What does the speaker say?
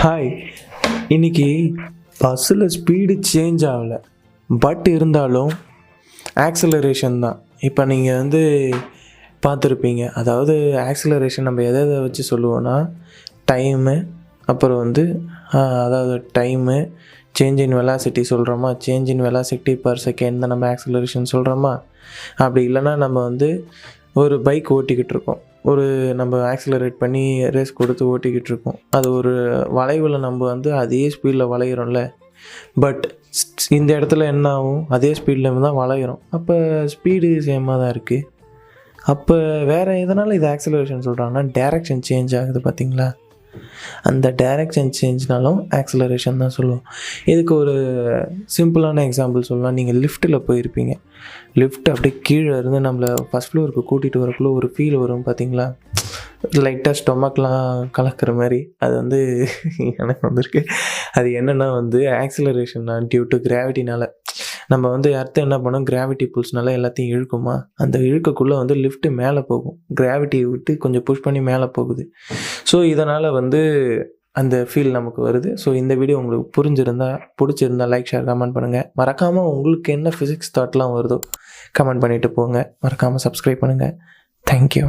Hi. இன்னைக்கு பஸ்ஸில் speed change ஆகலை, பட் இருந்தாலும் ஆக்சலரேஷன் தான். இப்போ நீங்கள் பார்த்துருப்பீங்க. அதாவது ஆக்சலரேஷன் நம்ம எதை எதை வச்சு சொல்லுவோன்னா, டைமு, அப்புறம் அதாவது டைமு, சேஞ்ச் இன் வெலாசிட்டி சொல்கிறோமா, change in velocity per second தான் நம்ம ஆக்சலரேஷன் சொல்கிறோமா. அப்படி இல்லைன்னா நம்ம ஒரு பைக் ஓட்டிக்கிட்டு இருக்கோம், நம்ம ஆக்சிலரேட் பண்ணி ரேஸ் கொடுத்து ஓட்டிக்கிட்டு இருக்கோம். அது ஒரு வளைவில் நம்ம அதே ஸ்பீடில் வளையிறோம்ல, பட் இந்த இடத்துல என்ன ஆகும், அதே ஸ்பீடில் தான் வளையிறோம். அப்போ ஸ்பீடு சேமாக தான் இருக்குது. அப்போ வேறு எதனால் இது ஆக்சிலரேஷன் சொல்கிறாங்கன்னா, டைரக்ஷன் சேஞ்ச் ஆகுது பார்த்தீங்களா, அந்த டைரக்ஷன் சேஞ்ச்னாலும் ஆக்சிலரேஷன் தான் சொல்லுவோம். இதுக்கு ஒரு சிம்பிளான எக்ஸாம்பிள் சொல்லலாம். நீங்கள் லிஃப்ட்டில் போயிருப்பீங்க, லிஃப்ட் அப்படியே கீழே இருந்து நம்மளை ஃபஸ்ட் ஃப்ளோருக்கு கூட்டிகிட்டு வரக்குள்ளே ஒரு ஃபீல் வரும் பார்த்தீங்களா, லைட்டாக ஸ்டொமக்லாம் கலக்கிற மாதிரி. அது எனக்கு வந்திருக்கு. அது என்னென்னா ஆக்சிலரேஷன் டியூ டு கிராவிட்டினால் நம்ம அர்த்தம் என்ன பண்ணோம், கிராவிட்டி புல்ஸ்னால எல்லாத்தையும் இழுக்குமா, அந்த இழுக்கக்குள்ளே லிஃப்ட்டு மேலே போகும், கிராவிட்டியை விட்டு கொஞ்சம் புஷ் பண்ணி மேலே போகுது. ஸோ இதனால் அந்த ஃபீல் நமக்கு வருது. ஸோ இந்த வீடியோ உங்களுக்கு பிடிச்சிருந்தா லைக், ஷேர், கமெண்ட் பண்ணுங்கள். மறக்காமல் உங்களுக்கு என்ன ஃபிசிக்ஸ் தாட்லாம் வருதோ கமெண்ட் பண்ணிவிட்டு போங்க. மறக்காமல் சப்ஸ்கிரைப் பண்ணுங்கள். தேங்க்யூ.